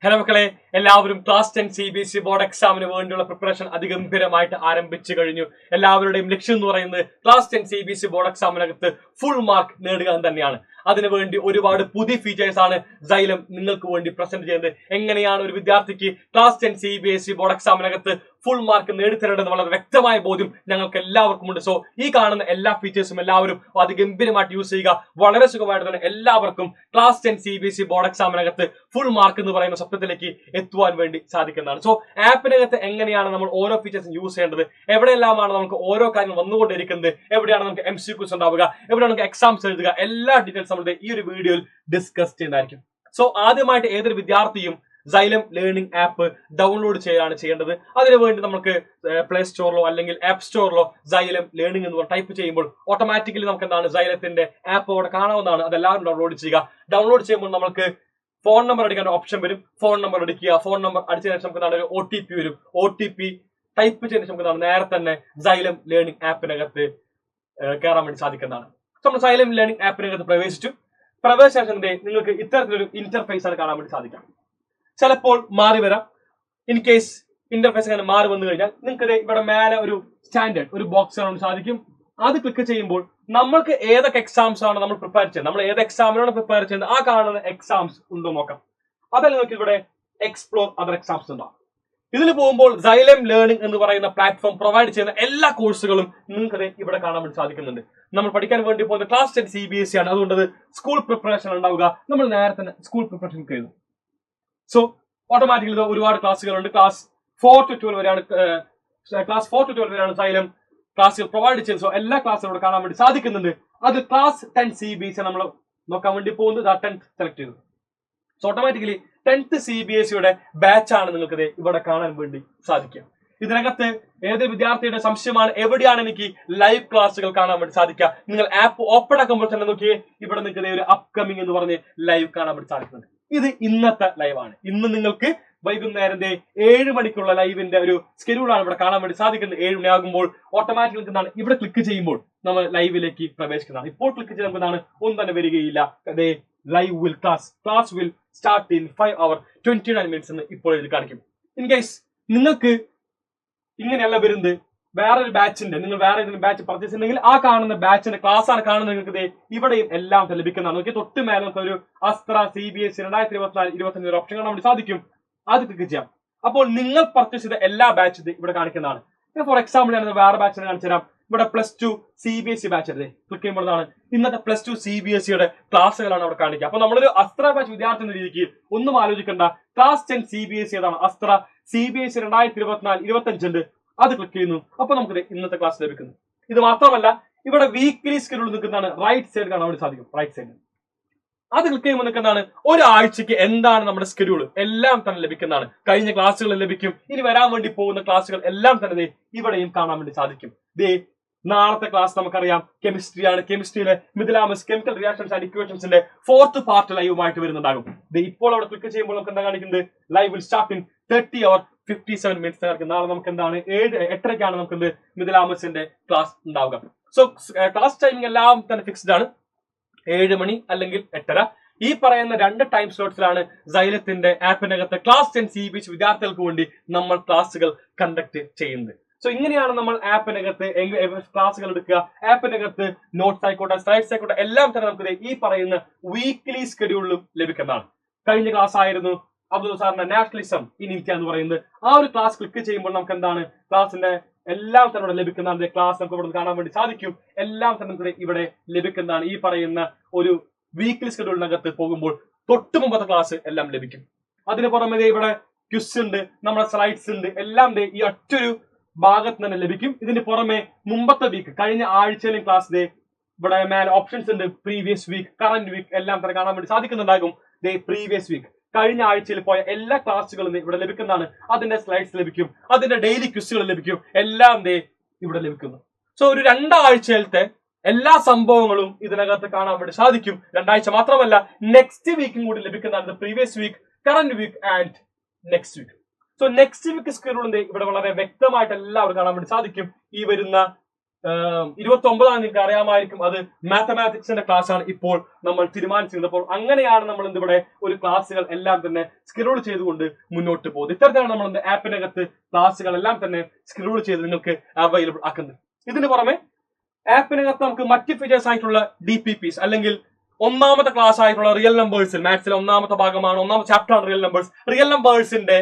Hello മക്കളെ, എല്ലാവരും class 10 CBSE board എക്സാമിന് വേണ്ടിയുള്ള പ്രിപ്പറേഷൻ അതിഗംഭീരമായിട്ട് ആരംഭിച്ചു കഴിഞ്ഞു. എല്ലാവരുടെയും ലക്ഷ്യം എന്ന് പറയുന്നത് ക്ലാസ് 10 CBSE ബോർഡ് എക്സാമിനകത്ത് ഫുൾ മാർക്ക് നേടുക എന്ന് തന്നെയാണ്. അതിനുവേണ്ടി ഒരുപാട് പുതിയ ഫീച്ചേഴ്സ് ആണ് Xylem നിങ്ങൾക്ക് വേണ്ടി പ്രസന്റ് ചെയ്യുന്നത്. എങ്ങനെയാണ് ഒരു വിദ്യാർത്ഥിക്ക് ക്ലാസ് 10 CBSE ബോർഡ് എക്സാമിനകത്ത് ഫുൾ മാർക്ക് നേടിത്തരേണ്ടത് വളരെ വ്യക്തമായ ബോധ്യം ഞങ്ങൾക്ക് എല്ലാവർക്കും ഉണ്ട്. സോ ഈ കാണുന്ന എല്ലാ ഫീച്ചേഴ്സും എല്ലാവരും അതിഗംഭീരമായിട്ട് യൂസ് ചെയ്യുക. വളരെ സുഖമായിട്ട് തന്നെ എല്ലാവർക്കും ക്ലാസ് 10 CBSE ബോർഡ് എക്സാമിനകത്ത് ഫുൾ മാർക്ക് എന്ന് പറയുന്ന സ്വപ്നത്തിലേക്ക് എത്തുവാൻ വേണ്ടി സാധിക്കുന്നതാണ്. സോ ആപ്പിനകത്ത് എങ്ങനെയാണ് നമ്മൾ ഓരോ ഫീച്ചേഴ്സും യൂസ് ചെയ്യേണ്ടത്, എവിടെയെല്ലാമാണ് നമുക്ക് ഓരോ കാര്യങ്ങൾ വന്നുകൊണ്ടിരിക്കുന്നത്, എവിടെയാണ് നമുക്ക് MCQs ഉണ്ടാവുക, എവിടെയാണ് നമുക്ക് എക്സാംസ് എഴുതുക, എല്ലാ ഡീറ്റെയിൽസ് നമ്മുടെ ഈ ഒരു വീഡിയോയിൽ ഡിസ്കസ് ചെയ്യുന്നതായിരിക്കും. സോ ആദ്യമായിട്ട് ഏതൊരു വിദ്യാർത്ഥിയും Xylem ലേണിംഗ് ആപ്പ് ഡൗൺലോഡ് ചെയ്യാണ് ചെയ്യേണ്ടത്. അതിനുവേണ്ടി നമുക്ക് പ്ലേ സ്റ്റോറിലോ അല്ലെങ്കിൽ ആപ്പ് സ്റ്റോറിലോ Xylem ലേണിംഗ് എന്ന് ടൈപ്പ് ചെയ്യുമ്പോൾ ഓട്ടോമാറ്റിക്കലി നമുക്ക് എന്താണ് Xylemത്തിന്റെ ആപ്പ് അവിടെ കാണാവുന്നതാണ്. അതെല്ലാവരും ഡൗൺലോഡ് ചെയ്യുക. ഡൗൺലോഡ് ചെയ്യുമ്പോൾ നമുക്ക് ഫോൺ നമ്പർ അടിക്കാൻ ഓപ്ഷൻ വരും. ഫോൺ നമ്പർ അടിക്കുക. ഫോൺ നമ്പർ അടിച്ചതിന് ശേഷം നമുക്ക് ഒരു OTP വരും. OTP ടൈപ്പ് ചെയ്തതിന് ശേഷം നമുക്ക് നേരെ തന്നെ Xylem ലേണിംഗ് ആപ്പിനകത്ത് കയറാൻ വേണ്ടി സാധിക്കുന്നതാണ്. നമ്മൾ Xylem ലേണിംഗ് ആപ്പിനകത്ത് പ്രവേശിച്ചു. പ്രവേശിച്ച നിങ്ങൾക്ക് ഇത്തരത്തിലൊരു ഇന്റർഫേസ് ആണ് കാണാൻ വേണ്ടി സാധിക്കാം. ചിലപ്പോൾ മാറി വരാം. ഇൻ കേസ് ഇന്റർഫേസ് അങ്ങനെ മാറി വന്നു കഴിഞ്ഞാൽ നിങ്ങൾക്ക് ഇവിടെ മേലെ ഒരു സ്റ്റാൻഡേർഡ് ഒരു ബോക്സ് കാണാൻ സാധിക്കും. അത് ക്ലിക്ക് ചെയ്യുമ്പോൾ നമ്മൾക്ക് ഏതൊക്കെ എക്സാംസ് ആണ് നമ്മൾ പ്രിപ്പയർ ചെയ്യുന്നത്, നമ്മൾ ഏത് എക്സാമിനാണ് പ്രിപ്പയർ ചെയ്യുന്നത്, ആ കാണുന്ന എക്സാംസ് ഉണ്ടോ നോക്കാം. അതല്ല നിങ്ങൾക്ക് ഇവിടെ എക്സ്പ്ലോർ അതർ എക്സാംസ് ഉണ്ടാവും. ഇതിൽ പോകുമ്പോൾ Xylem ലേണിംഗ് എന്ന് പറയുന്ന പ്ലാറ്റ്ഫോം പ്രൊവൈഡ് ചെയ്യുന്ന എല്ലാ കോഴ്സുകളും നിങ്ങൾക്ക് ഇവിടെ കാണാൻ വേണ്ടി സാധിക്കുന്നുണ്ട്. നമ്മൾ പഠിക്കാൻ വേണ്ടി പോകുന്ന ക്ലാസ് 10 CBSE ആണ്. അതുകൊണ്ട് സ്കൂൾ പ്രിപ്പറേഷൻ ഉണ്ടാവുക. നമ്മൾ നേരെ തന്നെ സ്കൂൾ പ്രിപ്പറേഷൻ കഴിയും. സോ ഓട്ടോമാറ്റിക്കലി ഒരുപാട് ക്ലാസ്സുകളുണ്ട്. ക്ലാസ് 4 to 12 വരെയാണ് Xylem ക്ലാസ്സുകൾ പ്രൊവൈഡ് ചെയ്യുന്നത്. സോ എല്ലാ ക്ലാസ്സുകളും ഇവിടെ കാണാൻ വേണ്ടി സാധിക്കുന്നുണ്ട്. അത് ക്ലാസ് 10 CBSE നമ്മൾ നോക്കാൻ വേണ്ടി പോകുന്നത് 10th സെലക്ട് ചെയ്തു. സോ ഓട്ടോമാറ്റിക്കലി 10th CBSEയുടെ ബാച്ച് ആണ് നിങ്ങൾക്ക് ഇവിടെ കാണാൻ വേണ്ടി സാധിക്കുക. ഇതിനകത്ത് ഏത് വിദ്യാർത്ഥിയുടെ സംശയമാണ് എവിടെയാണ് എനിക്ക് ലൈവ് ക്ലാസ്സുകൾ കാണാൻ വേണ്ടി സാധിക്കുക. നിങ്ങൾ ആപ്പ് ഓപ്പൺ ആക്കുമ്പോൾ തന്നെ നോക്കിയേ, ഇവിടെ നിങ്ങൾക്ക് ഒരു അപ്കമിങ് എന്ന് പറഞ്ഞ് ലൈവ് കാണാൻ വേണ്ടി സാധിക്കുന്നുണ്ട്. ഇത് ഇന്നത്തെ ലൈവാണ്. ഇന്ന് നിങ്ങൾക്ക് വൈകുന്നേരം 7 മണിക്കുള്ള ലൈവിന്റെ ഒരു സ്കെഡ്യൂളാണ് ഇവിടെ കാണാൻ വേണ്ടി സാധിക്കുന്നത്. 7 മണിയാകുമ്പോൾ ഓട്ടോമാറ്റിക്കലി എന്താണ് ഇവിടെ ക്ലിക്ക് ചെയ്യുമ്പോൾ നമ്മൾ ലൈവിലേക്ക് പ്രവേശിക്കുന്നതാണ്. ഇപ്പോൾ ക്ലിക്ക് ചെയ്ത് നമുക്ക് ഒന്നും തന്നെ വരികയില്ല. Live will class will start in 5 hours 29 minutes എന്ന് ഇപ്പോൾ ഇതിൽ കാണിക്കും. ഇൻ കേസ് നിങ്ങൾക്ക് ഇങ്ങനെയല്ല വരുന്നത്, വേറൊരു ബാച്ചിന്റെ നിങ്ങൾ വേറെ ഏതെങ്കിലും ബാച്ച് പർച്ചേസ് ഉണ്ടെങ്കിൽ ആ കാണുന്ന ബാച്ചിന്റെ ക്ലാസ് ആണ് കാണുന്നത്. നിങ്ങൾക്ക് ഇവിടെയും എല്ലാം ലഭിക്കുന്നതാണ്. നോക്കി തൊട്ട് മേലെ നമുക്ക് ഒരു അസ്ത്ര CBSE 2024-25 ഓപ്ഷൻ കാണാൻ വേണ്ടി സാധിക്കും. അത് ക്ലിക്ക് ചെയ്യാം. അപ്പോൾ നിങ്ങൾ പർച്ചേസ് ചെയ്ത എല്ലാ ബാച്ച് ഇവിടെ കാണിക്കുന്നതാണ്. ഫോർ എക്സാമ്പിൾ ഞാൻ വേറെ ബാച്ചിനെ കാണിച്ചു തരാം. ഇവിടെ +2 CBSE ബാച്ച് ക്ലിക്ക് ചെയ്യുമ്പോഴാണ് ഇന്നത്തെ +2 CBSEയുടെ ക്ലാസ്സുകളാണ് അവിടെ കാണിക്കുക. അപ്പൊ നമ്മളൊരു അസ്ത്ര ബാച്ച് വിദ്യാർത്ഥി എന്ന രീതിക്ക് ഒന്നും ആലോചിക്കേണ്ട. ക്ലാസ് 10 CBSE ഏതാണ്? അസ്ത്ര CBSE 2024-25 ഉണ്ട്. അത് ക്ലിക്ക് ചെയ്യുന്നു. അപ്പൊ നമുക്ക് ഇന്നത്തെ ക്ലാസ് ലഭിക്കുന്നു. ഇത് മാത്രമല്ല, ഇവിടെ വീക്ക്ലി സ്കെഡ്യൂൾ നിൽക്കുന്നതാണ് റൈറ്റ് സൈഡ് കാണാൻ വേണ്ടി സാധിക്കും. റൈറ്റ് സൈഡ് അത് ക്ലിക്ക് ചെയ്യുമ്പോൾ നിൽക്കുന്നതാണ് ഒരാഴ്ചക്ക് എന്താണ് നമ്മുടെ സ്കെഡ്യൂൾ എല്ലാം തന്നെ ലഭിക്കുന്നതാണ്. കഴിഞ്ഞ ക്ലാസ്സുകൾ ലഭിക്കും. ഇനി വരാൻ വേണ്ടി പോകുന്ന ക്ലാസ്സുകൾ എല്ലാം തന്നെ ഇവിടെയും കാണാൻ വേണ്ടി സാധിക്കും. നാളത്തെ ക്ലാസ് നമുക്കറിയാം കെമിസ്ട്രിയാണ്. കെമിസ്ട്രിയിലെ മിഥിലാമസ് കെമിക്കൽ റിയാക്ഷൻസ് ആൻഡ് ഇക്വേഷൻസിന്റെ 4th പാർട്ട് ലൈവുമായിട്ട് വരുന്നുണ്ടാകും. ഇപ്പോൾ അവിടെ ക്ലിക്ക് ചെയ്യുമ്പോൾ നമുക്ക് എന്താ കാണിക്കുന്നത്? Live will start in 30 hours 57 minutes. നാളെ നമുക്ക് എന്താണ് 8:30 നമുക്ക് മിഥിലാമസിന്റെ ക്ലാസ് ഉണ്ടാവുക. സോ ക്ലാസ് ടൈമിംഗ് എല്ലാം തന്നെ ഫിക്സ്ഡ് ആണ്. 7 മണി അല്ലെങ്കിൽ 8:30. ഈ പറയുന്ന 2 ടൈം സ്ലോട്ട്സിലാണ് Xylemത്തിന്റെ ആപ്പിനകത്ത് ക്ലാസ് 10 CBSE വിദ്യാർത്ഥികൾക്ക് വേണ്ടി നമ്മൾ ക്ലാസ്സുകൾ കണ്ടക്ട് ചെയ്യുന്നത്. സോ ഇങ്ങനെയാണ് നമ്മൾ ആപ്പിനകത്ത് ക്ലാസ്സുകൾ എടുക്കുക. ആപ്പിനകത്ത് നോട്ട്സ് ആയിക്കോട്ടെ, സ്ലൈഡ്സ് ആയിക്കോട്ടെ, എല്ലാം തന്നെ നമുക്ക് ഈ പറയുന്ന വീക്ക്ലി സ്കെഡ്യൂളിലും ലഭിക്കുന്നതാണ്. കഴിഞ്ഞ ക്ലാസ് ആയിരുന്നു അബ്ദുൽ സാറിന്റെ നാഷണലിസം ഇൻ ഇന്ത്യ എന്ന് പറയുന്നത്. ആ ഒരു ക്ലാസ് ക്ലിക്ക് ചെയ്യുമ്പോൾ നമുക്ക് എന്താണ് ക്ലാസിന്റെ എല്ലാം തന്നെ ഇവിടെ ലഭിക്കുന്നതാണ്. ക്ലാസ് നമുക്ക് ഇവിടെ കാണാൻ വേണ്ടി സാധിക്കും. എല്ലാം തന്നെ ഇവിടെ ലഭിക്കുന്നതാണ്. ഈ പറയുന്ന ഒരു വീക്ക്ലി സ്കെഡ്യൂളിനകത്ത് പോകുമ്പോൾ തൊട്ട് മുമ്പത്തെ ക്ലാസ് എല്ലാം ലഭിക്കും. അതിന് പുറമെ ഇവിടെ ക്വിസ് ഉണ്ട്, നമ്മുടെ സ്ലൈഡ്സ് ഉണ്ട്, എല്ലാം ഈ ഒറ്റൊരു ഭാഗത്ത് തന്നെ ലഭിക്കും. ഇതിന് പുറമെ മുമ്പത്തെ വീക്ക് കഴിഞ്ഞ ആഴ്ചയിലും ക്ലാസ് ഇവിടെ മേലെ ഓപ്ഷൻസ് ഉണ്ട്. പ്രീവിയസ് വീക്ക്, കറന്റ് വീക്ക് എല്ലാം തന്നെ കാണാൻ വേണ്ടി സാധിക്കുന്നുണ്ടാകും. പ്രീവിയസ് വീക്ക് കഴിഞ്ഞ ആഴ്ചയിൽ പോയ എല്ലാ ക്ലാസ്സുകളും ഇവിടെ ലഭിക്കുന്നതാണ്. അതിന്റെ സ്ലൈഡ്സ് ലഭിക്കും, അതിന്റെ ഡെയിലി ക്വിസുകൾ ലഭിക്കും, എല്ലാം ഇവിടെ ലഭിക്കുന്നു. സോ ഒരു 2 ആഴ്ചയിലത്തെ എല്ലാ സംഭവങ്ങളും ഇതിനകത്ത് കാണാൻ വേണ്ടി സാധിക്കും. 2 ആഴ്ച മാത്രമല്ല, നെക്സ്റ്റ് വീക്കും കൂടി ലഭിക്കുന്നതാണ്. Previous week, current week and next week. So next week schedule ഇവിടെ വളരെ വ്യക്തമായിട്ട് എല്ലാവരും കാണാൻ വേണ്ടി സാധിക്കും. ഈ വരുന്ന 29 നിങ്ങൾക്ക് അറിയാമായിരിക്കും. അത് മാത്തമാറ്റിക്സിന്റെ ക്ലാസ് ആണ് ഇപ്പോൾ നമ്മൾ തീരുമാനിച്ചിരുന്നപ്പോൾ അങ്ങനെയാണ് നമ്മൾ ഇവിടെ ഒരു ക്ലാസ്സുകൾ എല്ലാം തന്നെ സ്കെഡ്യൂൾ ചെയ്തുകൊണ്ട് മുന്നോട്ട് പോകുന്നത്. ഇത്തരത്തിലാണ് നമ്മൾ ആപ്പിനകത്ത് ക്ലാസ്സുകൾ എല്ലാം തന്നെ സ്കെഡ്യൂൾ ചെയ്ത് നിങ്ങൾക്ക് അവൈലബിൾ ആക്കുന്നത്. ഇതിന് പുറമെ ആപ്പിനകത്ത് നമുക്ക് മറ്റ് ഫീച്ചേഴ്സ് ആയിട്ടുള്ള DPPs അല്ലെങ്കിൽ ഒന്നാമത്തെ ക്ലാസ് ആയിട്ടുള്ള റിയൽ നമ്പേഴ്സിൽ മാത്സിലെ ഒന്നാമത്തെ ഭാഗമാണ്, ഒന്നാമത്തെ ചാപ്റ്റർ ആണ് റിയൽ നമ്പേഴ്സിന്റെ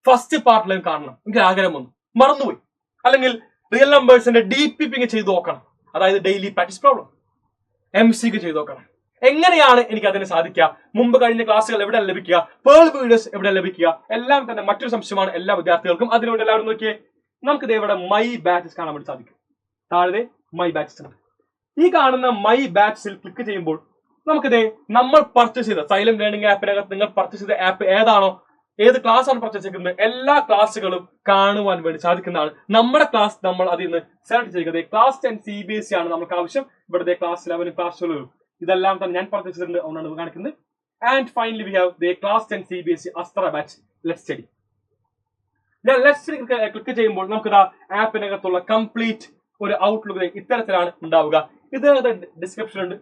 ഫസ്റ്റ് പാർട്ടിലും കാണണം. എനിക്ക് ആഗ്രഹം വന്നു, മറന്നുപോയി. അല്ലെങ്കിൽ റിയൽ നമ്പേഴ്സിന്റെ DPP ചെയ്ത് നോക്കണം. അതായത് ഡെയിലി പ്രാക്ടീസ് പ്രോബ്ലം MCQ ചെയ്ത് നോക്കണം. എങ്ങനെയാണ് എനിക്ക് അതിന് സാധിക്കുക? മുമ്പ് കഴിഞ്ഞ ക്ലാസ്സുകൾ എവിടെ ലഭിക്കുക? പേൾ വീഡിയോസ് എവിടെ ലഭിക്കുക? എല്ലാം തന്നെ മറ്റൊരു സംശയമാണ് എല്ലാ വിദ്യാർത്ഥികൾക്കും. അതിനുവേണ്ടി എല്ലാവരും നോക്കിയേ, നമുക്ക് ഇവിടെ മൈ ബാച്ചസ് കാണാൻ വേണ്ടി സാധിക്കും. താഴെ മൈ ബാച്ചസ് ഉണ്ട്. ഈ കാണുന്ന മൈ ബാച്ചിൽ ക്ലിക്ക് ചെയ്യുമ്പോൾ നമുക്കിതേ നമ്മൾ പർച്ചേസ് ചെയ്ത സൈലന്റ് ലേണിംഗ് ആപ്പിനകത്ത് നിങ്ങൾ പർച്ചേസ് ചെയ്ത ആപ്പ് ഏതാണോ, ഏത് ക്ലാസ് ആണ് പർച്ചേസ് ചെയ്യുന്നത്, എല്ലാ ക്ലാസ്സുകളും കാണുവാൻ വേണ്ടി സാധിക്കുന്നതാണ്. നമ്മുടെ ക്ലാസ് നമ്മൾ അതിൽ നിന്ന് സെലക്ട് ചെയ്യുന്നത് ക്ലാസ് 10 CBSE ആണ് നമുക്ക് ആവശ്യം. ഇവിടുത്തെ ക്ലാസ് 11 ക്ലാസ് 12 ഇതെല്ലാം തന്നെ ഞാൻ പർച്ചേസ് ചെയ്തിട്ടുണ്ട്, അതുകൊണ്ടാണ് കാണിക്കുന്നത്. And finally we have the class 10 CBSE Astra batch let's study. ഞാൻ ലെറ്റ്സ് സ്റ്റഡി ക്ലിക്ക് ചെയ്യുമ്പോൾ നമുക്ക് ആപ്പിനകത്തുള്ള കംപ്ലീറ്റ് ഒരു ഔട്ട്ലുക്ക് ഇത്തരത്തിലാണ് ഉണ്ടാവുക. ഇത് ഡിസ്ക്രിപ്ഷൻ ഉണ്ട്.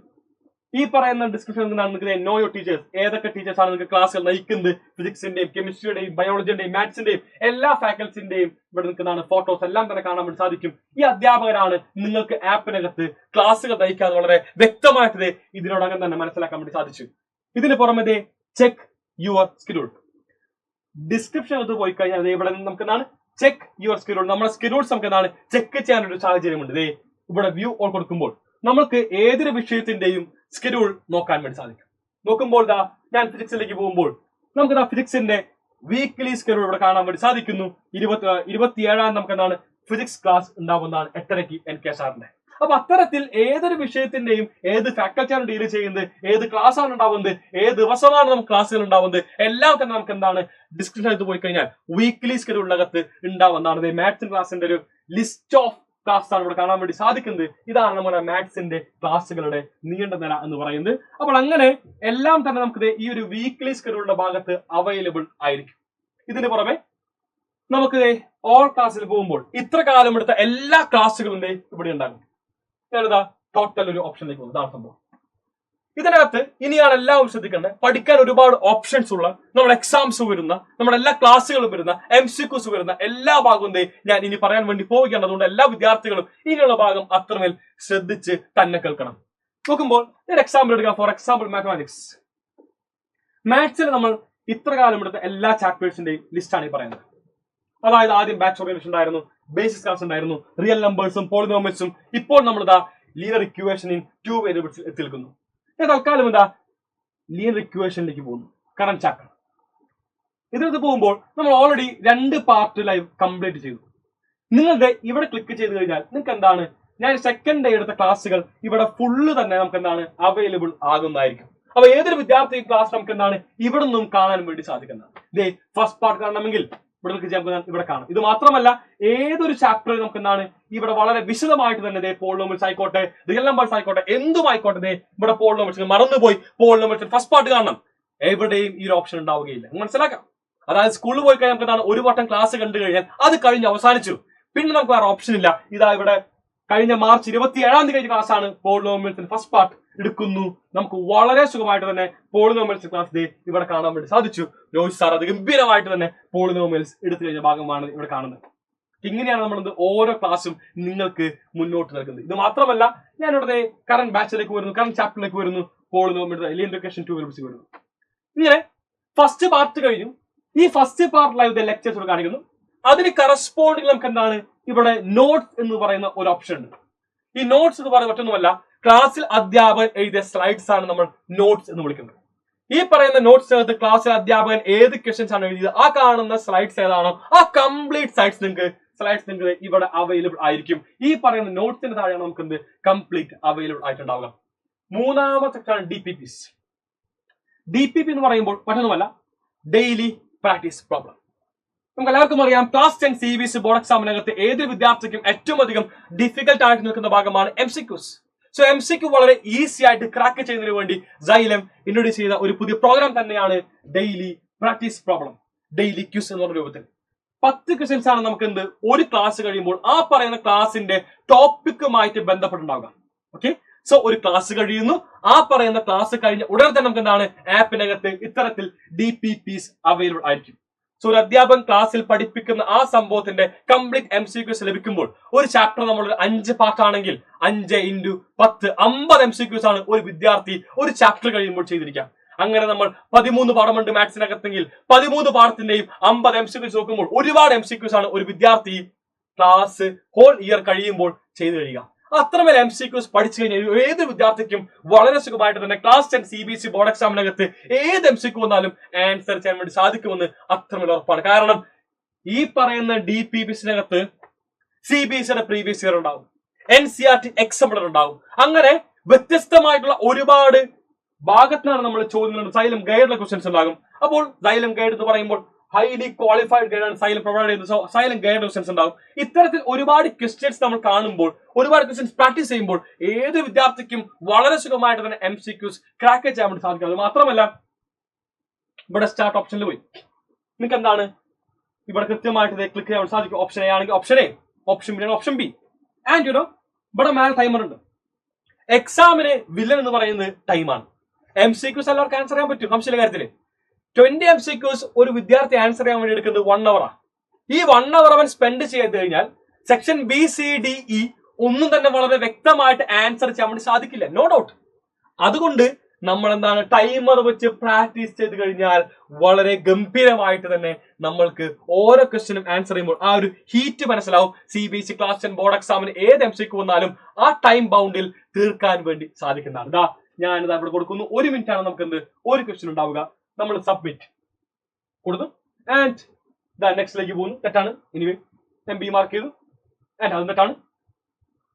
ഈ പറയുന്ന ഡിസ്ക്രിപ്ഷൻ നിങ്ങൾക്ക് നോ യുവർ ടീച്ചേഴ്സ്, ഏതൊക്കെ ടീച്ചേഴ്സ് ആണ് നിങ്ങൾക്ക് ക്ലാസ്സുകൾ നയിക്കുന്നത്, ഫിസിക്സിന്റെയും കെമിസ്ട്രിയുടെയും ബയോളജിന്റെയും മാത്സിന്റെയും എല്ലാ ഫാക്കൽറ്റിന്റെയും ഇവിടെ നിൽക്കുന്നതാണ് ഫോട്ടോസ് എല്ലാം തന്നെ കാണാൻ വേണ്ടി സാധിക്കും. ഈ അധ്യാപകരാണ് നിങ്ങൾക്ക് ആപ്പിനകത്ത് ക്ലാസ്സുകൾ നയിക്കാതെ വളരെ വ്യക്തമായിട്ട് ഇതിനോടകം തന്നെ മനസ്സിലാക്കാൻ വേണ്ടി സാധിച്ചു. ഇതിന് പുറമെ ചെക്ക് യുവർ സ്കെഡ്യൂൾ ഡിസ്ക്രിപ്ഷനകത്ത് പോയി കഴിഞ്ഞാൽ ഇവിടെ നമുക്ക് എന്താണ് ചെക്ക് യുവർ സ്കെഡ്യൂൾ. നമ്മുടെ സ്കെഡ്യൂൾസ് നമുക്ക് എന്താണ് ചെക്ക് ചെയ്യാനൊരു സാഹചര്യമുണ്ട്. ഇവിടെ വ്യൂ ഓൺ കൊടുക്കുമ്പോൾ നമുക്ക് ഏതൊരു വിഷയത്തിന്റെയും സ്കെഡ്യൂൾ നോക്കാൻ വേണ്ടി സാധിക്കും. നോക്കുമ്പോൾ ഞാൻ ഫിസിക്സിലേക്ക് പോകുമ്പോൾ നമുക്ക് ഫിസിക്സിന്റെ വീക്ക്ലി സ്കെഡ്യൂൾ ഇവിടെ കാണാൻ വേണ്ടി സാധിക്കുന്നു. 27 നമുക്ക് എന്താണ് ഫിസിക്സ് ക്ലാസ് ഉണ്ടാവുന്നതാണ് 8:30 NKSRന്റെ. അപ്പൊ അത്തരത്തിൽ ഏതൊരു വിഷയത്തിന്റെയും ഏത് ഫാക്കൽറ്റിയാണ് ഡീൽ ചെയ്യുന്നത്, ഏത് ക്ലാസ് ആണ് ഉണ്ടാവുന്നത്, ഏത് ദിവസമാണ് നമുക്ക് ക്ലാസ്സുകൾ ഉണ്ടാവുന്നത്, എല്ലാം തന്നെ നമുക്ക് എന്താണ് ഡിസ്ക്രിപ്ഷനിൽ പോയി കഴിഞ്ഞാൽ വീക്ക്ലി സ്കെഡ്യൂളിനകത്ത് ഉണ്ടാവുന്നതാണ്. മാത്സ് ക്ലാസിന്റെ ഒരു ലിസ്റ്റ് ഓഫ് ക്ലാസ് ആണ് ഇവിടെ കാണാൻ വേണ്ടി സാധിക്കുന്നത്. ഇതാണ് നമ്മുടെ മാത്സിന്റെ ക്ലാസ്സുകളുടെ നീണ്ട നിര എന്ന് പറയുന്നത്. അപ്പോൾ അങ്ങനെ എല്ലാം തന്നെ നമുക്ക് ഈ ഒരു വീക്ക്ലി സ്കെഡ്യൂളിന്റെ ഭാഗത്ത് അവൈലബിൾ ആയിരിക്കും. ഇതിന് പുറമെ നമുക്ക് ഓൾ ക്ലാസ്സിൽ പോകുമ്പോൾ ഇത്ര കാലം എടുത്ത എല്ലാ ക്ലാസ്സുകളും ഇവിടെ ഉണ്ടാകും. ഞാനിതാ ടോട്ടൽ ഒരു ഓപ്ഷനിലേക്ക് പോകും. ഇതാണ് സംഭവം. ഇതിനകത്ത് ഇനിയാണ് എല്ലാവരും ശ്രദ്ധിക്കേണ്ടത്, പഠിക്കാൻ ഒരുപാട് ഓപ്ഷൻസ് ഉള്ള, നമ്മുടെ എക്സാംസ് വരുന്ന, നമ്മുടെ എല്ലാ ക്ലാസ്സുകളും വരുന്ന, MCQs വരുന്ന എല്ലാ ഭാഗവും ഞാൻ ഇനി പറയാൻ വേണ്ടി പോവുകയാണ്. അതുകൊണ്ട് എല്ലാ വിദ്യാർത്ഥികളും ഇനിയുള്ള ഭാഗം അത്രമേൽ ശ്രദ്ധിച്ച് തന്നെ കേൾക്കണം. നോക്കുമ്പോൾ ഞാൻ എക്സാമ്പിൾ എടുക്കാം. For example mathematics. മാത്സിൽ നമ്മൾ ഇത്ര കാലം എടുത്ത എല്ലാ ചാപ്റ്റേഴ്സിന്റെയും ലിസ്റ്റാണ് ഈ പറയുന്നത്. അതായത് ആദ്യം ബാച്ച് ഓറിയന്റേഷൻ ഉണ്ടായിരുന്നു, ബേസിക് ക്ലാസ് ഉണ്ടായിരുന്നു, റിയൽ നമ്പേഴ്സും പോളിനോമിയൽസും. ഇപ്പോൾ നമ്മൾ ലീനിയർ ഇക്വേഷൻ ഇൻ 2 വേരിയബിൾസിൽ എത്തി നിൽക്കുന്നു. തൽക്കാലം ലീനിയർ ഇക്വേഷനിലേക്ക് പോകുന്നു, കറന്റ് ചാപ്റ്റർ. ഇതിനകത്ത് പോകുമ്പോൾ നമ്മൾ ഓൾറെഡി 2 പാർട്ട് ലൈവ് കംപ്ലീറ്റ് ചെയ്തു. നിങ്ങളുടെ ഇവിടെ ക്ലിക്ക് ചെയ്ത് കഴിഞ്ഞാൽ നിങ്ങൾക്ക് എന്താണ്, ഞാൻ സെക്കൻഡ് ഡേ എടുത്ത ക്ലാസ്സുകൾ ഇവിടെ ഫുള്ള് തന്നെ നമുക്ക് എന്താണ് അവൈലബിൾ ആകുന്നതായിരിക്കും. അപ്പൊ ഏതൊരു വിദ്യാർത്ഥി ക്ലാസ് നമുക്ക് എന്താണ് ഇവിടെ നിന്നും കാണാൻ വേണ്ടി സാധിക്കുന്നതാണ്. ഫസ്റ്റ് പാർട്ട് കാണണമെങ്കിൽ ഇവിടെ ഇവിടെ കാണാം. ഇത് മാത്രമല്ല ഏതൊരു ചാപ്റ്ററിൽ നമുക്ക് എന്താണ് ഇവിടെ വളരെ വിശദമായിട്ട് തന്നെ പോളിനോമിയൽസ് ആയിക്കോട്ടെ, റിയൽ നമ്പേഴ്സ് ആയിക്കോട്ടെ, എന്തുമായിക്കോട്ടെ ഇവിടെ പോളിനോമിയൽസ് മറന്നുപോയി പോളിനോമിയൽസ് ഫസ്റ്റ് പാർട്ട് കാണണം, എവിടെയും ഈ ഒരു ഓപ്ഷൻ ഉണ്ടാവുകയില്ല. മനസ്സിലാക്കാം. അതായത് സ്കൂളിൽ പോയി കഴിഞ്ഞാൽ നമുക്ക് എന്താണ് ഒരു വട്ടം ക്ലാസ് കണ്ടു കഴിഞ്ഞാൽ അത് കഴിഞ്ഞ് അവസാനിച്ചു, പിന്നെ നമുക്ക് വേറെ ഓപ്ഷൻ ഇല്ല. ഇതാ ഇവിടെ കഴിഞ്ഞ മാർച്ച് 27 കഴിഞ്ഞ ക്ലാസ് ആണ് പോളിനോമിയൽസിന്റെ ഫസ്റ്റ് പാർട്ട് എടുക്കുന്നു. നമുക്ക് വളരെ സുഖമായിട്ട് തന്നെ പോളിനോമിയൽസ് ക്ലാസ് ഇവിടെ കാണാൻ വേണ്ടി സാധിച്ചു. രോഹിത് സാർ അത് ഗംഭീരമായിട്ട് തന്നെ പോളിനോമിയൽസ് എടുത്തു കഴിഞ്ഞ ഭാഗമാണ് ഇവിടെ കാണുന്നത്. ഇങ്ങനെയാണ് നമ്മൾ ഓരോ ക്ലാസ്സും നിങ്ങൾക്ക് മുന്നോട്ട് നൽകുന്നത്. ഇത് മാത്രമല്ല ഞാൻ ഇവിടെ കറന്റ് ബാച്ചിലേക്ക് വരുന്നു, കറന്റ് ചാപ്റ്ററിലേക്ക് വരുന്നു, പോളിനോമിയൽ ലീനിയർ ഇക്വേഷൻ 2 വേരിയബിൾസ് വരുന്നു. ഇങ്ങനെ ഫസ്റ്റ് പാർട്ട് കഴിഞ്ഞു. ഈ ഫസ്റ്റ് പാർട്ടിലായി ലെക്ചേഴ്സ് കാണിക്കുന്നു. അതിന് കറസ്പോണ്ടിങ് നമുക്ക് എന്താണ് ഇവിടെ നോട്ട്സ് എന്ന് പറയുന്ന ഒരു ഓപ്ഷൻ ഉണ്ട്. ഈ നോട്ട്സ് എന്ന് പറയുന്നത് മറ്റൊന്നുമല്ല, ക്ലാസ്സിൽ അധ്യാപകൻ എഴുതിയ സ്ലൈഡ്സ് ആണ് നമ്മൾ നോട്ട്സ് എന്ന് വിളിക്കുന്നത്. ഈ പറയുന്ന നോട്ട്സിനകത്ത് ക്ലാസ്സിൽ അധ്യാപകൻ ഏത് ക്വസ്റ്റ്യൻസ് ആണ് എഴുതിയത്, ആ കാണുന്ന സ്ലൈഡ്സ് ഏതാണോ ആ കംപ്ലീറ്റ് സ്ലൈഡ്സ് നിങ്ങൾക്ക് ഇവിടെ അവൈലബിൾ ആയിരിക്കും. ഈ പറയുന്ന നോട്ട്സിന് താഴെയാണ് നമുക്ക് എന്ത് കംപ്ലീറ്റ് അവൈലബിൾ ആയിട്ടുണ്ടാവുക. മൂന്നാമത്തെ സെക്ഷനാണ് DPPs. DPP എന്ന് പറയുമ്പോൾ മറ്റൊന്നുമല്ല, ഡെയിലി പ്രാക്ടീസ് പ്രോബ്ലം. നമുക്ക് എല്ലാവർക്കും അറിയാം, ക്ലാസ് 10 CBSE ബോർഡ് എക്സാമിനകത്ത് ഏതൊരു വിദ്യാർത്ഥിക്കും ഏറ്റവും അധികം ഡിഫിക്കൽട്ട് ആയിട്ട് നിൽക്കുന്ന ഭാഗമാണ് MCQs. സോ MCQ വളരെ ഈസി ആയിട്ട് ക്രാക്ക് ചെയ്യുന്നതിന് വേണ്ടി Xylem ഇൻട്രൊഡ്യൂസ് ചെയ്ത ഒരു പുതിയ പ്രോഗ്രാം തന്നെയാണ് daily practice problem, daily Qs എന്ന രൂപത്തിൽ. 10 ക്വസ്റ്റ്യൻസ് ആണ് നമുക്ക് എന്ത് ഒരു ക്ലാസ് കഴിയുമ്പോൾ ആ പറയുന്ന ക്ലാസിന്റെ ടോപ്പിക്കുമായിട്ട് ബന്ധപ്പെട്ടുണ്ടാവുക. ഓക്കെ, സോ ഒരു ക്ലാസ് കഴിയുന്നു, ആ പറയുന്ന ക്ലാസ് കഴിഞ്ഞ ഉടനെ തന്നെ നമുക്ക് എന്താണ് ആപ്പിനകത്ത് ഇത്തരത്തിൽ DPPs അവൈലബിൾ ആയിരിക്കും. സോ ഒരു അധ്യാപകൻ ക്ലാസ്സിൽ പഠിപ്പിക്കുന്ന ആ സംഭവത്തിന്റെ കംപ്ലീറ്റ് MCQs ലഭിക്കുമ്പോൾ ഒരു ചാപ്റ്റർ നമ്മൾ 5 പാർട്ടാണെങ്കിൽ 5 × 10 50 MCQs ആണ് ഒരു വിദ്യാർത്ഥി ഒരു ചാപ്റ്റർ കഴിയുമ്പോൾ ചെയ്തിരിക്കുക. അങ്ങനെ നമ്മൾ 13 പാഠമുണ്ട് മാത്സിനകത്തെങ്കിൽ 13 പാഠത്തിന്റെയും 50 MCQs നോക്കുമ്പോൾ ഒരുപാട് MCQs ആണ് ഒരു വിദ്യാർത്ഥി ക്ലാസ് ഹോൾ ഇയർ കഴിയുമ്പോൾ ചെയ്തു കഴിയുക. അത്രമേൽ MCQs പഠിച്ചു കഴിഞ്ഞാൽ ഏത് വിദ്യാർത്ഥിക്കും വളരെ സുഖമായിട്ട് തന്നെ ക്ലാസ് 10 CBSE ബോർഡ് എക്സാമിനകത്ത് ഏത് MCQ വന്നാലും ആൻസർ ചെയ്യാൻ വേണ്ടി സാധിക്കുമെന്ന് അത്രമേൽ ഉറപ്പാണ്. കാരണം ഈ പറയുന്ന DPPസിനകത്ത് CBSEയുടെ പ്രീവിയസ് ഇയർ ഉണ്ടാവും, NCERT എക്സാംപ്ലർ ഉണ്ടാവും. അങ്ങനെ വ്യത്യസ്തമായിട്ടുള്ള ഒരുപാട് ഭാഗത്തിനാണ് നമ്മൾ ചോദ്യങ്ങൾ സൈലം ഗൈഡിലെ ക്വസ്റ്റ്യൻസ് ഉണ്ടാകും. അപ്പോൾ സൈലം ഗൈഡ് എന്ന് പറയുമ്പോൾ ഹൈലി ക്വാളിഫൈഡ് ഗൈഡാണ് സൈലം പ്രൊവൈഡ് ചെയ്യുന്നത്. സോ സൈലം ഗൈഡ് ക്വസ്റ്റ്യൻസ് ഉണ്ടാവും. ഇത്തരത്തിൽ ഒരുപാട് ക്വസ്റ്റ്യൻസ് നമ്മൾ കാണുമ്പോൾ, ഒരുപാട് ക്വസ്റ്റ്യൻസ് പ്രാക്ടീസ് ചെയ്യുമ്പോൾ ഏത് വിദ്യാർത്ഥിക്കും വളരെ സുഖമായിട്ട് തന്നെ MCQs ക്രാക്ക് ചെയ്യാൻ വേണ്ടി സാധിക്കും. അത് മാത്രമല്ല ഇവിടെ സ്റ്റാർട്ട് ഓപ്ഷനിൽ പോയി നിങ്ങൾക്ക് എന്താണ് ഇവിടെ കൃത്യമായിട്ട് ക്ലിക്ക് ചെയ്യാൻ സാധിക്കും. ഓപ്ഷൻ എ ആണെങ്കിൽ ഓപ്ഷൻ എ, ഓപ്ഷൻ ബി ആണെങ്കിൽ ഓപ്ഷൻ ബി. ആൻഡ് ഇവിടെ മേലെ ടൈമർ ഉണ്ട്. എക്സാമിന് വില്ലൻ എന്ന് പറയുന്നത് ടൈമാണ്. MCQs എല്ലാവർക്കും ആൻസർ ചെയ്യാൻ പറ്റും സംശയമില്ല കാര്യത്തില്. 20 MCQs ഒരു വിദ്യാർത്ഥി ആൻസർ ചെയ്യാൻ വേണ്ടി എടുക്കുന്നത് 1 hour. ഈ 1 hour അവൻ സ്പെൻഡ് ചെയ്ത് കഴിഞ്ഞാൽ സെക്ഷൻ BCDE ഒന്നും തന്നെ വളരെ വ്യക്തമായിട്ട് ആൻസർ ചെയ്യാൻ വേണ്ടി സാധിക്കില്ല, നോ ഡൗട്ട്. അതുകൊണ്ട് നമ്മൾ എന്താണ് ടൈമർ വെച്ച് പ്രാക്ടീസ് ചെയ്ത് കഴിഞ്ഞാൽ വളരെ ഗംഭീരമായിട്ട് തന്നെ നമ്മൾക്ക് ഓരോ ക്വസ്റ്റ്യനും ആൻസർ ചെയ്യുമ്പോൾ ആ ഒരു ഹീറ്റ് മനസ്സിലാവും. CBSE ക്ലാസ് 10 ബോർഡ് എക്സാമിന് ഏത് MCQ വന്നാലും ആ ടൈം ബൗണ്ടിൽ തീർക്കാൻ വേണ്ടി സാധിക്കുന്നതാണ്. ഞാനിത് ഇവിടെ കൊടുക്കുന്നു. 1 മിനിറ്റ് ആണ് നമുക്ക് എന്ത് ഒരു ക്വസ്റ്റ്യൻ ഉണ്ടാവുക. നമ്മൾ സബ്മിറ്റ് കൊടുത്തു ആൻഡ് നെക്സ്റ്റിലേക്ക് പോകുന്നു. തെറ്റാണ്, എനിവേ ഞാൻ ബി മാർക്ക് ചെയ്തു. ആൻഡ് അത് തെറ്റാണ്,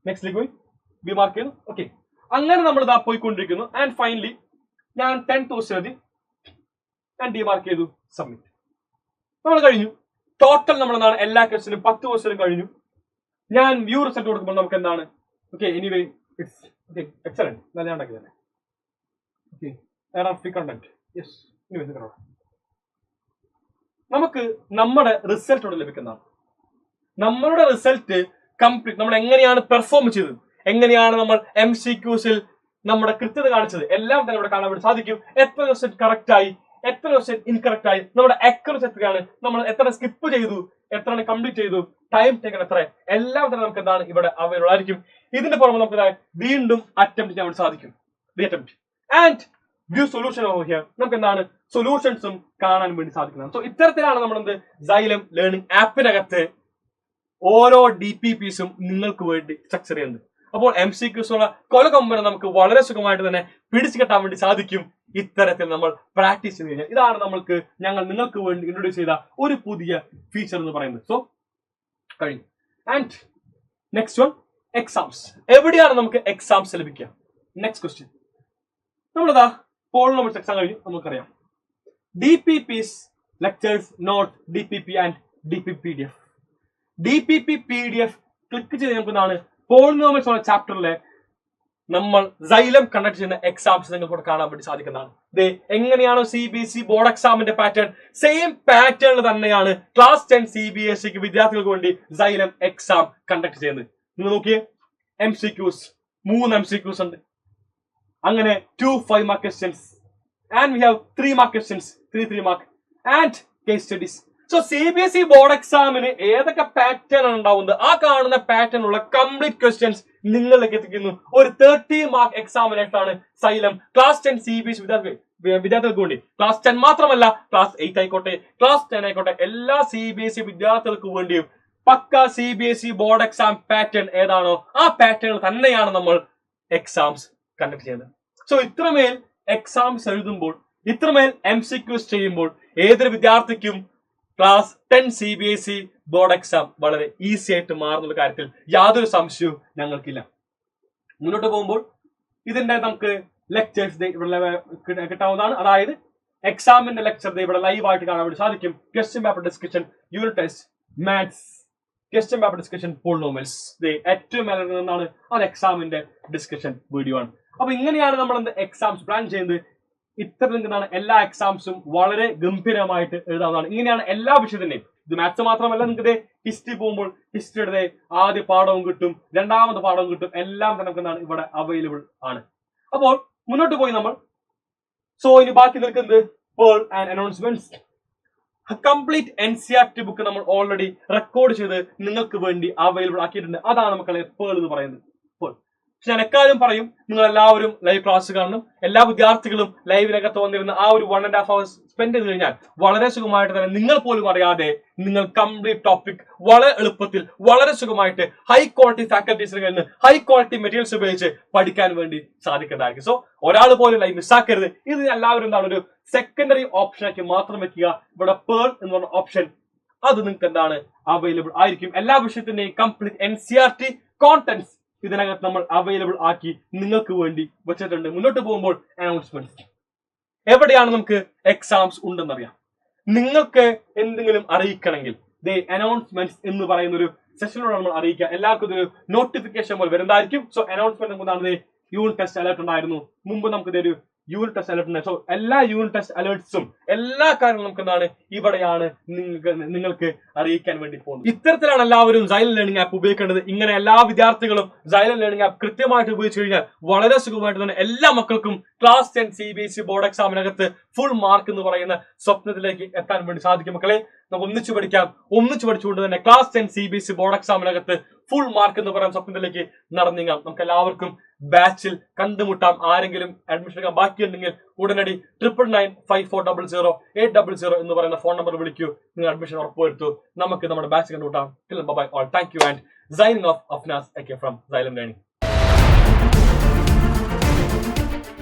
നെക്സ്റ്റിലേക്ക് പോയി ബി മാർക്ക് ചെയ്തു. ഓക്കെ, അങ്ങനെ നമ്മൾ ഇതാ പോയിക്കൊണ്ടിരിക്കുന്നു. ആൻഡ് ഫൈനലി ഞാൻ 10th ക്വസ്റ്റ്യൻ എഴുതി ആൻഡ് ഡി മാർക്ക് ചെയ്തു, സബ്മിറ്റ്. നമ്മൾ കഴിഞ്ഞു. ടോട്ടൽ നമ്മൾ എന്താണ് എല്ലാ ക്വസ്റ്റ്യനും 10 ക്വസ്റ്റ്യനും കഴിഞ്ഞു. ഞാൻ വ്യൂ റിസൾട്ട് കൊടുക്കുമ്പോൾ നമുക്ക് എന്താണ് okay anyway it's okay excellent, നല്ല ഉണ്ടാക്കി തന്നെ. Okay, free content. യെസ്, നമുക്ക് നമ്മുടെ റിസൾട്ട് ഇവിടെ ലഭിക്കുന്നതാണ്. നമ്മളുടെ റിസൾട്ട് കംപ്ലീറ്റ് നമ്മൾ എങ്ങനെയാണ് പെർഫോം ചെയ്തത്, എങ്ങനെയാണ് നമ്മൾ MCQസിൽ നമ്മുടെ കൃത്യത കാണിച്ചത് എല്ലാം തന്നെ ഇവിടെ കാണാൻ വേണ്ടി സാധിക്കും. എത്ര ക്വസ്റ്റ്യൻ കറക്റ്റ് ആയി, എത്ര ക്വസ്റ്റ്യൻ ഇൻകറക്റ്റ് ആയി, നമ്മുടെ അക്യുറസി എത്രയാണ്, നമ്മൾ എത്ര സ്കിപ്പ് ചെയ്തു, എത്ര കംപ്ലീറ്റ് ചെയ്തു, ടൈം ടേക്കൺ എത്ര, എല്ലാം തന്നെ നമുക്ക് എന്താണ് ഇവിടെ അവൈലബിൾ ആയിരിക്കും. ഇതിന്റെ പുറമെ നമുക്ക് വീണ്ടും അറ്റംപ്റ്റ് ചെയ്യാൻ വേണ്ടി സാധിക്കും, re attempt and view solution over here. നമുക്ക് എന്താണ് സൊല്യൂഷൻസും കാണാൻ വേണ്ടി സാധിക്കുന്നത്. സോ ഇത്തരത്തിലാണ് നമ്മൾ എന്ത് സൈലം ലേണിംഗ് ആപ്പിനകത്ത് ഓരോ DPPസും നിങ്ങൾക്ക് വേണ്ടി സ്ട്രക്ചർ ചെയ്യുന്നത്. അപ്പോൾ MCQs ഉള്ള കൊലകൊമ്പനെ നമുക്ക് വളരെ സുഖമായിട്ട് തന്നെ പിടിച്ചു കെട്ടാൻ വേണ്ടി സാധിക്കും ഇത്തരത്തിൽ നമ്മൾ പ്രാക്ടീസ് ചെയ്ത് കഴിഞ്ഞാൽ. ഇതാണ് ഞങ്ങൾ നിങ്ങൾക്ക് വേണ്ടി ഇൻട്രൊഡ്യൂസ് ചെയ്ത ഒരു പുതിയ ഫീച്ചർ എന്ന് പറയുന്നത്. സോ കഴിഞ്ഞു. And next one exams. എവിടെയാണ് നമുക്ക് എക്സാംസ് ലഭിക്കുക? Next question. നമ്മളിതാ പോളിനോമിയൽസ് എക്സാം കഴിഞ്ഞു. നമുക്കറിയാം DPPs lectures note DPP and DPP PDF. DPP PDF click ചെയ്ത് നമുക്ക് എന്താണ് പോളിനോമിയൽസ് ഉള്ള ചാപ്റ്ററിലെ നമ്മൾ സൈലം കണ്ടക്ട് ചെയ്യുന്ന എക്സാംസ് നിങ്ങൾക്ക് ഇവിടെ കാണാൻ വേണ്ടി സാധിക്കുന്നതാണ്. എങ്ങനെയാണോ CBSE ബോർഡ് എക്സാമിന്റെ പാറ്റേൺ, സെയിം പാറ്റേണിൽ തന്നെയാണ് ക്ലാസ് 10 CBSEക്ക് വിദ്യാർത്ഥികൾക്ക് വേണ്ടി സൈലം എക്സാം കണ്ടക്ട് ചെയ്യുന്നത്. നിങ്ങൾ നോക്കിയേ, MCQs 3 MCQs ഉണ്ട്. അങ്ങനെ 2 5 mark questions and we have 3 mark questions, 3 mark and case studies. So CBSE board എക്സാമിന് ഏതൊക്കെ പാറ്റേൺ ആണ് ഉണ്ടാവുന്നത് ആ കാണുന്ന പാറ്റേൺ ഉള്ള കംപ്ലീറ്റ് ക്വസ്റ്റ്യൻസ് നിങ്ങളിലേക്ക് എത്തിക്കുന്നു. ഒരു 30 mark എക്സാമിനായിട്ടാണ് സൈലം ക്ലാസ് 10 CBSE വിദ്യാർത്ഥികൾക്ക് വേണ്ടി, ക്ലാസ് 10 മാത്രമല്ല ക്ലാസ് 8 ആയിക്കോട്ടെ, ക്ലാസ് 10 ആയിക്കോട്ടെ, എല്ലാ CBSE വിദ്യാർത്ഥികൾക്ക് വേണ്ടിയും പക്ക CBSE ബോർഡ് എക്സാം പാറ്റേൺ ഏതാണോ ആ പാറ്റേൺ തന്നെയാണ് നമ്മൾ എക്സാംസ് കണ്ടക്ട് ചെയ്യുന്നത്. സോ ഇത്രമേൽ എക്സാംസ് എഴുതുമ്പോൾ, ഇത്രമേൽ MCQs ചെയ്യുമ്പോൾ ഏതൊരു വിദ്യാർത്ഥിക്കും ക്ലാസ് 10 CBSE ബോർഡ് എക്സാം വളരെ ഈസി ആയിട്ട് മാറുന്ന കാര്യത്തിൽ യാതൊരു സംശയവും ഞങ്ങൾക്കില്ല. മുന്നോട്ട് പോകുമ്പോൾ ഇതിന്റെ നമുക്ക് ലെക്ചേഴ്സ് ഇവിടെ കിട്ടാവുന്നതാണ്. അതായത് എക്സാമിന്റെ ലെക്ചർ ഇവിടെ ലൈവായിട്ട് കാണാൻ വേണ്ടി സാധിക്കും. Question paper discussion, unit test, maths, question paper discussion, polynomials. ഏറ്റവും മേലെ നിന്നാണ് അത് എക്സാമിന്റെ ഡിസ്കഷൻ വീഡിയോ ആണ്. അപ്പൊ ഇങ്ങനെയാണ് നമ്മൾ എക്സാംസ് പ്ലാൻ ചെയ്യുന്നത്. ഇത്തരത്തിലാണ് എല്ലാ എക്സാംസും വളരെ ഗംഭീരമായിട്ട് എഴുതാവുന്നതാണ്. ഇങ്ങനെയാണ് എല്ലാ വിഷയത്തിന്റെയും ഇത് മാത്സ് മാത്രമല്ല, നിങ്ങൾക്ക് ഹിസ്റ്ററി പോകുമ്പോൾ ഹിസ്റ്ററിയുടെ ആദ്യ പാഠവും കിട്ടും, രണ്ടാമത് പാഠവും കിട്ടും, എല്ലാം തന്നെ നമുക്ക് എന്താണ് ഇവിടെ അവൈലബിൾ ആണ്. അപ്പോൾ മുന്നോട്ട് പോയി നമ്മൾ ഇനി ബാക്കി നിൽക്കുന്നത് pearl and announcements. Complete NCERT book നമ്മൾ ഓൾറെഡി റെക്കോർഡ് ചെയ്ത് നിങ്ങൾക്ക് വേണ്ടി അവൈലബിൾ ആക്കിയിട്ടുണ്ട്. അതാണ് മക്കളെ പേൾ എന്ന് പറയുന്നത്. പക്ഷെ ഞാൻ എക്കാലം പറയും, നിങ്ങൾ എല്ലാവരും ലൈവ് ക്ലാസ് കാണണം. എല്ലാ വിദ്യാർത്ഥികളും ലൈവിനകത്ത് വന്നിരുന്ന ആ ഒരു 1.5 hours സ്പെൻഡ് ചെയ്ത് കഴിഞ്ഞാൽ വളരെ സുഖമായിട്ട് തന്നെ നിങ്ങൾ പോലും അറിയാതെ നിങ്ങൾ കംപ്ലീറ്റ് ടോപ്പിക് വളരെ എളുപ്പത്തിൽ വളരെ സുഖമായിട്ട് ഹൈ ക്വാളിറ്റി ഫാക്കൽറ്റീസിൽ നിന്ന് ഹൈ ക്വാളിറ്റി മെറ്റീരിയൽസ് ഉപയോഗിച്ച് പഠിക്കാൻ വേണ്ടി സാധിക്കുന്നതായിരിക്കും. സോ ഒരാൾ പോലും ലൈവ് മിസ്സാക്കരുത്. ഇത് എല്ലാവരും എന്താണ് ഒരു സെക്കൻഡറി ഓപ്ഷനാക്കി മാത്രം വെക്കുക. ഇവിടെ പേൾ എന്ന് പറഞ്ഞ ഓപ്ഷൻ അത് നിങ്ങൾക്ക് എന്താണ് അവൈലബിൾ ആയിരിക്കും. എല്ലാ വിഷയത്തിന്റെയും കംപ്ലീറ്റ് NCERT കോണ്ടന്റ്സ് ഇതിനകത്ത് നമ്മൾ അവൈലബിൾ ആക്കി നിങ്ങൾക്ക് വേണ്ടി വെച്ചിട്ടുണ്ട്. മുന്നോട്ട് പോകുമ്പോൾ അനൗൺസ്മെന്റ്, എവിടെയാണ് നമുക്ക് എക്സാംസ് ഉണ്ടെന്നറിയാം. നിങ്ങൾക്ക് എന്തെങ്കിലും അറിയിക്കണമെങ്കിൽ അനൗൺസ്മെന്റ്സ് എന്ന് പറയുന്ന ഒരു സെഷനിലൂടെ നമ്മൾ അറിയിക്കുക. എല്ലാവർക്കും ഇതൊരു നോട്ടിഫിക്കേഷൻ പോലെ വരുന്നതായിരിക്കും. സോ അനൗൺസ്മെന്റ് എന്താണ്, യൂണിറ്റ് ടെസ്റ്റ് അലേർട്ട് ഉണ്ടായിരുന്നു മുമ്പ്, നമുക്ക് ഇതൊരു യൂണിറ്റ് ടെസ്റ്റ് അലേർട്ട് ഉണ്ട്. സോ എല്ലാ യൂണിറ്റ് ടെസ്റ്റ് അലേർട്ട്സും എല്ലാ കാര്യങ്ങളും നമുക്ക് എന്താണ് ഇവിടെയാണ് നിങ്ങൾക്ക് അറിയിക്കാൻ വേണ്ടി പോകുന്നത്. ഇത്തരത്തിലാണ് എല്ലാവരും സൈലന്റ് ലേണിംഗ് ആപ്പ് ഉപയോഗിക്കേണ്ടത്. ഇങ്ങനെ എല്ലാ വിദ്യാർത്ഥികളും സൈലന്റ് ലേണിംഗ് ആപ്പ് കൃത്യമായിട്ട് ഉപയോഗിച്ച് കഴിഞ്ഞാൽ വളരെ സുഖമായിട്ട് തന്നെ എല്ലാ മക്കൾക്കും ക്ലാസ് 10 CBSE ബോർഡ് എക്സാമിനകത്ത് ഫുൾ മാർക്ക് എന്ന് പറയുന്ന സ്വപ്നത്തിലേക്ക് എത്താൻ വേണ്ടി സാധിക്കും. മക്കളെ, നമുക്ക് ഒന്നിച്ചു പഠിക്കാം. ഒന്നിച്ചു പഠിച്ചുകൊണ്ട് തന്നെ ക്ലാസ് 10 CBSE ബോർഡ് എക്സാമിനകത്ത് ഫുൾ മാർക്ക് എന്ന് പറയുന്ന സ്വപ്നത്തിലേക്ക് നടന്നീങ്ങാം. നമുക്ക് എല്ലാവർക്കും ബാച്ചിൽ കണ്ടുമുട്ടാം. ആരെങ്കിലും അഡ്മിഷൻ എടുക്കാൻ ബാക്കിയുണ്ടെങ്കിൽ ഉടനടി 9995400800 എന്ന് പറയുന്ന ഫോൺ നമ്പർ വിളിക്കൂ. നിങ്ങൾ അഡ്മിഷൻ ഉറപ്പുവരുത്തൂ. നമുക്ക് നമ്മുടെ ബാച്ച് കണ്ടുമുട്ടാം. Till then, bye bye all. Thank you and signing off, Afnas Eke from Xylem Learning.